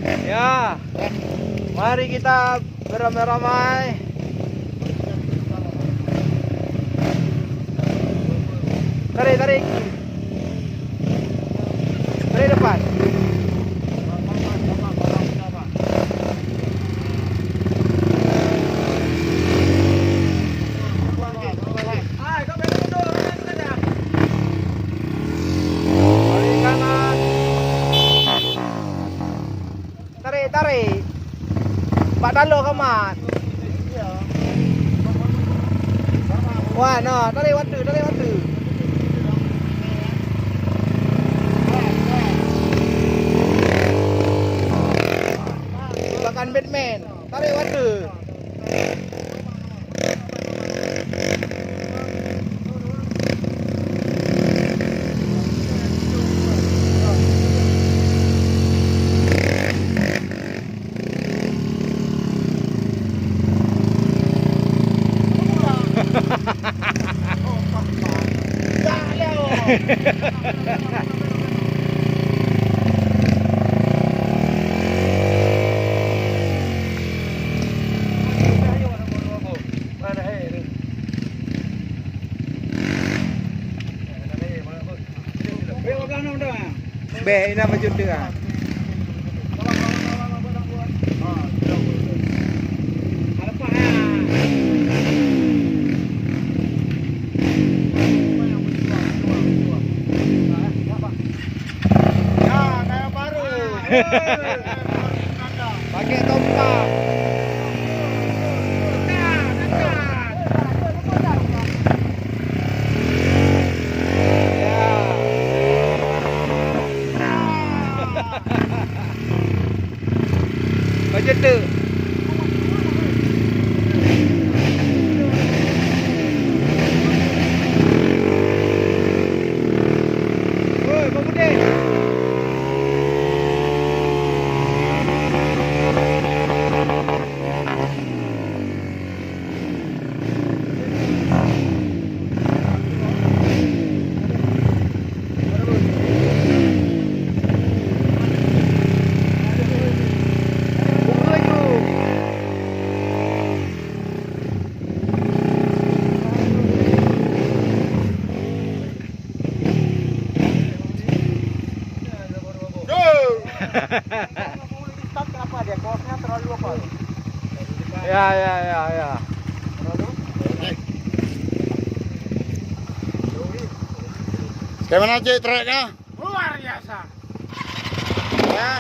Ya, mari kita beramai-ramai. Tarik, tarik. Tarik depan. Balik kanan. Tarik, tarik. Pak Dalo kamat. Wah, no, tarik waktu, tarik waktu. Bahkan Batman, tarik waktu. Be, ina maju tengah. Pakai tombak. Macam tu. Oi, pemuda. Kenapa dia kosnya terlalu apa? Ya. Gimana cik treknya? Luar biasa. Ya.